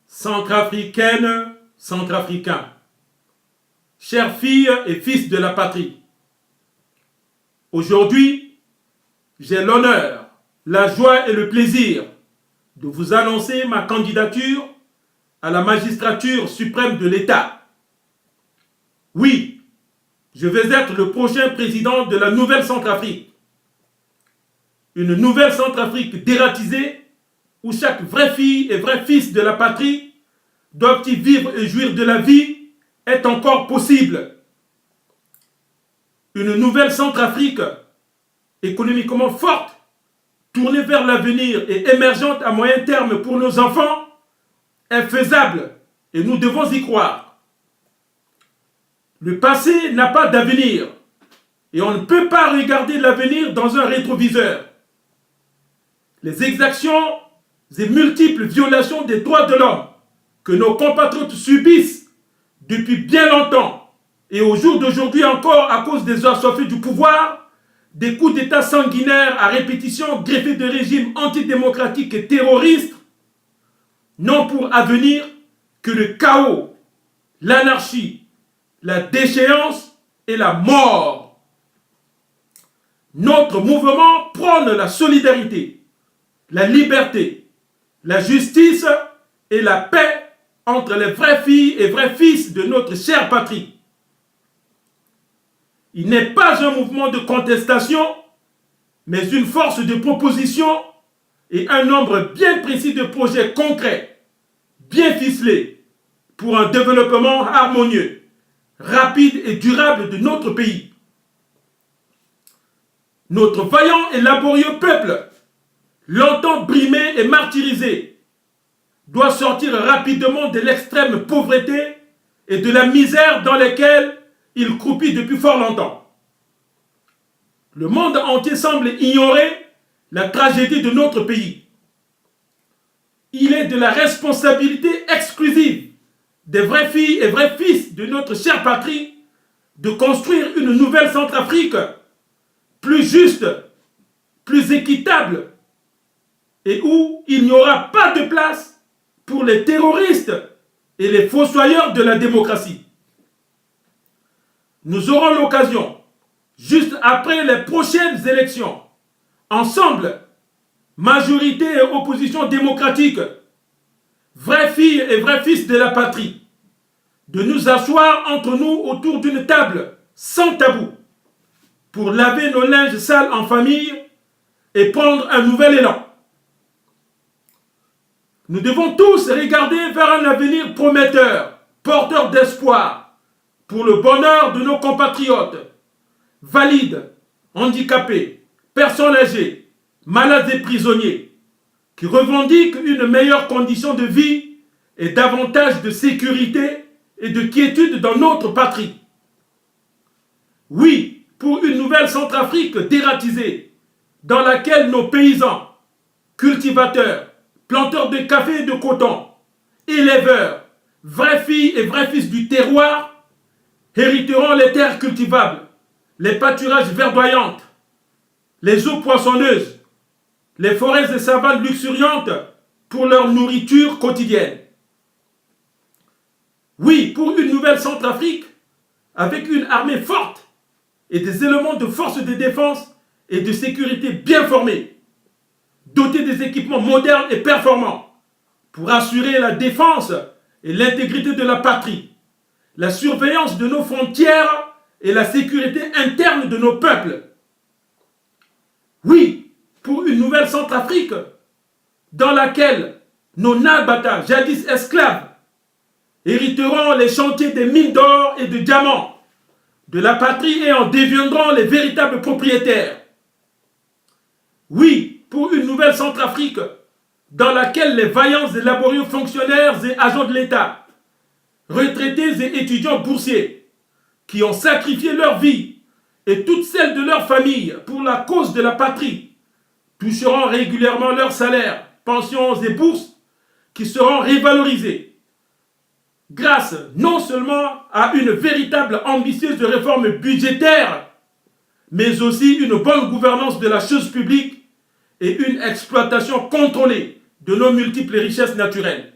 Centrafricaines, Centrafricains, chères filles et fils de la patrie, aujourd'hui, j'ai l'honneur, la joie et le plaisir de vous annoncer ma candidature à la magistrature suprême de l'État. Oui, je vais être le prochain président de la nouvelle Centrafrique. Une nouvelle Centrafrique dératisée où chaque vraie fille et vrai fils de la patrie doivent y vivre et jouir de la vie est encore possible. Une nouvelle Centrafrique économiquement forte, tournée vers l'avenir et émergente à moyen terme pour nos enfants est faisable et nous devons y croire. Le passé n'a pas d'avenir et on ne peut pas regarder l'avenir dans un rétroviseur. Les exactions et multiples violations des droits de l'homme que nos compatriotes subissent depuis bien longtemps et au jour d'aujourd'hui encore à cause des assoiffés du pouvoir, des coups d'État sanguinaires à répétition greffés de régimes antidémocratiques et terroristes, n'ont pour avenir que le chaos, l'anarchie, la déchéance et la mort. Notre mouvement prône la solidarité, la liberté, la justice et la paix entre les vraies filles et vrais fils de notre chère patrie. Il n'est pas un mouvement de contestation, mais une force de proposition et un nombre bien précis de projets concrets, bien ficelés, pour un développement harmonieux, rapide et durable de notre pays. Notre vaillant et laborieux peuple, longtemps brimé et martyrisé, doit sortir rapidement de l'extrême pauvreté et de la misère dans lesquelles il croupit depuis fort longtemps. Le monde entier semble ignorer la tragédie de notre pays. Il est de la responsabilité exclusive des vraies filles et vrais fils de notre chère patrie de construire une nouvelle Centrafrique plus juste, plus équitable et où il n'y aura pas de place pour les terroristes et les fossoyeurs de la démocratie. Nous aurons l'occasion, juste après les prochaines élections, ensemble, majorité et opposition démocratique, vraies filles et vrais fils de la patrie, de nous asseoir entre nous autour d'une table sans tabou pour laver nos linges sales en famille et prendre un nouvel élan. Nous devons tous regarder vers un avenir prometteur, porteur d'espoir, pour le bonheur de nos compatriotes, valides, handicapés, personnes âgées, malades et prisonniers, qui revendiquent une meilleure condition de vie et davantage de sécurité et de quiétude dans notre patrie. Oui, pour une nouvelle Centrafrique dératisée, dans laquelle nos paysans, cultivateurs, planteurs de café et de coton, éleveurs, vraies filles et vrais fils du terroir, hériteront les terres cultivables, les pâturages verdoyantes, les eaux poissonneuses, les forêts et savanes luxuriantes pour leur nourriture quotidienne. Oui, pour une nouvelle Centrafrique, avec une armée forte et des éléments de force de défense et de sécurité bien formés, dotés des équipements modernes et performants pour assurer la défense et l'intégrité de la patrie, la surveillance de nos frontières et la sécurité interne de nos peuples. Oui, pour une nouvelle Centrafrique dans laquelle nos Nabata, jadis esclaves, hériteront les chantiers des mines d'or et de diamants de la patrie et en deviendront les véritables propriétaires. Oui, pour une nouvelle Centrafrique dans laquelle les vaillants et laborieux fonctionnaires et agents de l'État, retraités et étudiants boursiers, qui ont sacrifié leur vie et toutes celles de leur famille pour la cause de la patrie, toucheront régulièrement leurs salaires, pensions et bourses qui seront révalorisés grâce non seulement à une véritable ambitieuse réforme budgétaire, mais aussi une bonne gouvernance de la chose publique et une exploitation contrôlée de nos multiples richesses naturelles.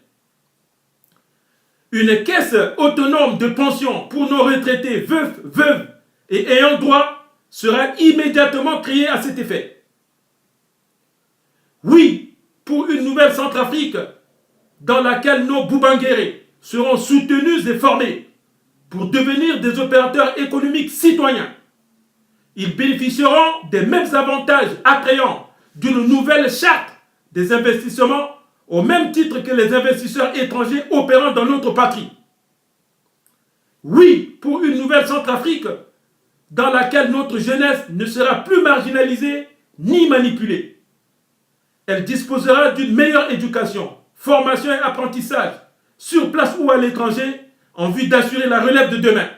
Une caisse autonome de pension pour nos retraités veufs, veuves et ayant droit sera immédiatement créée à cet effet. Oui, pour une nouvelle Centrafrique dans laquelle nos Boubanguérés seront soutenus et formés pour devenir des opérateurs économiques citoyens. Ils bénéficieront des mêmes avantages attrayants d'une nouvelle charte des investissements au même titre que les investisseurs étrangers opérant dans notre patrie. Oui, pour une nouvelle Centrafrique dans laquelle notre jeunesse ne sera plus marginalisée ni manipulée. Elle disposera d'une meilleure éducation, formation et apprentissage, sur place ou à l'étranger, en vue d'assurer la relève de demain.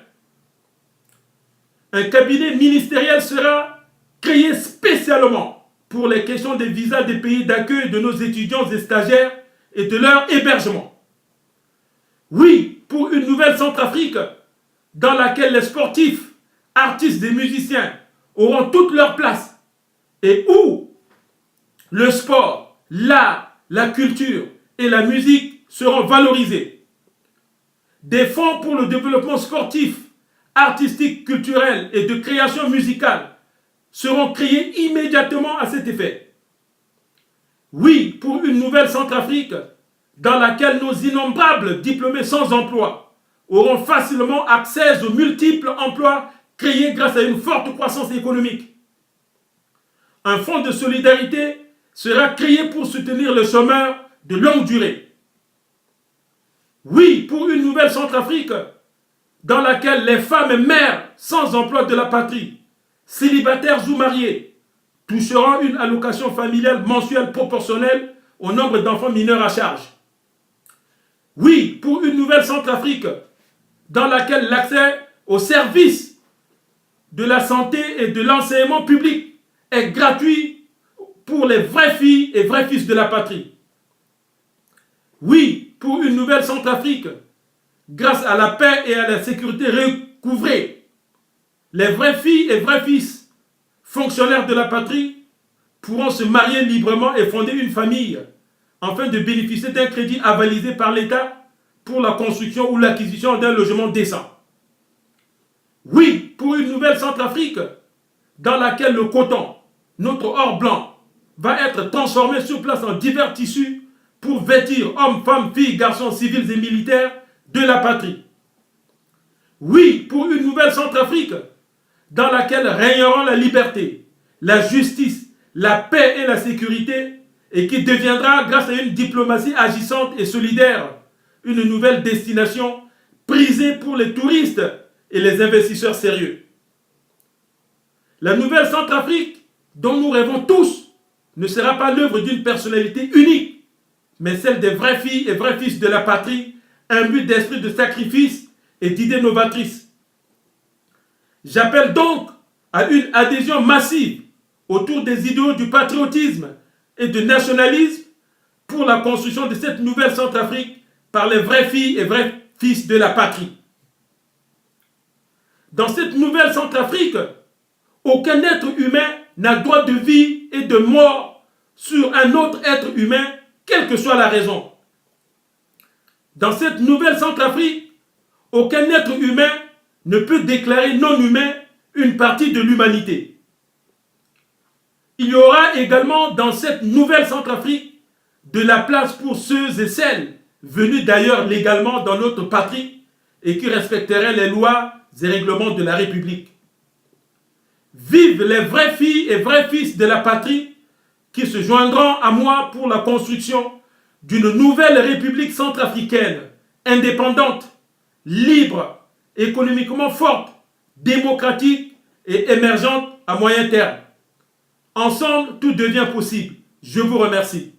Un cabinet ministériel sera créé spécialement pour les questions des visas des pays d'accueil de nos étudiants et stagiaires et de leur hébergement. Oui, pour une nouvelle Centrafrique dans laquelle les sportifs, artistes et musiciens auront toute leur place et où le sport, l'art, la culture et la musique seront valorisés. Des fonds pour le développement sportif, artistique, culturel et de création musicale seront créés immédiatement à cet effet. Oui, pour une nouvelle Centrafrique dans laquelle nos innombrables diplômés sans emploi auront facilement accès aux multiples emplois créés grâce à une forte croissance économique. Un fonds de solidarité sera créé pour soutenir les chômeurs de longue durée. Oui, pour une nouvelle Centrafrique dans laquelle les femmes et mères sans emploi de la patrie, célibataires ou mariés, toucheront une allocation familiale mensuelle proportionnelle au nombre d'enfants mineurs à charge. Oui, pour une nouvelle Centrafrique dans laquelle l'accès aux services de la santé et de l'enseignement public est gratuit pour les vraies filles et vrais fils de la patrie. Oui, pour une nouvelle Centrafrique grâce à la paix et à la sécurité recouvrée, les vraies filles et vrais fils fonctionnaires de la patrie pourront se marier librement et fonder une famille afin de bénéficier d'un crédit avalisé par l'État pour la construction ou l'acquisition d'un logement décent. Oui, pour une nouvelle Centrafrique dans laquelle le coton, notre or blanc, va être transformé sur place en divers tissus pour vêtir hommes, femmes, filles, garçons, civils et militaires de la patrie. Oui, pour une nouvelle Centrafrique dans laquelle régneront la liberté, la justice, la paix et la sécurité, et qui deviendra, grâce à une diplomatie agissante et solidaire, une nouvelle destination prisée pour les touristes et les investisseurs sérieux. La nouvelle Centrafrique, dont nous rêvons tous, ne sera pas l'œuvre d'une personnalité unique, mais celle des vraies filles et vrais fils de la patrie, imbus d'esprit de sacrifice et d'idées novatrices. J'appelle donc à une adhésion massive autour des idéaux du patriotisme et du nationalisme pour la construction de cette nouvelle Centrafrique par les vraies filles et vrais fils de la patrie. Dans cette nouvelle Centrafrique, aucun être humain n'a droit de vie et de mort sur un autre être humain, quelle que soit la raison. Dans cette nouvelle Centrafrique, aucun être humain ne peut déclarer non humain une partie de l'humanité. Il y aura également dans cette nouvelle Centrafrique de la place pour ceux et celles venus d'ailleurs légalement dans notre patrie et qui respecteraient les lois et règlements de la République. Vivent les vraies filles et vrais fils de la patrie qui se joindront à moi pour la construction d'une nouvelle République centrafricaine, indépendante, libre, économiquement forte, démocratique et émergente à moyen terme. Ensemble, tout devient possible. Je vous remercie.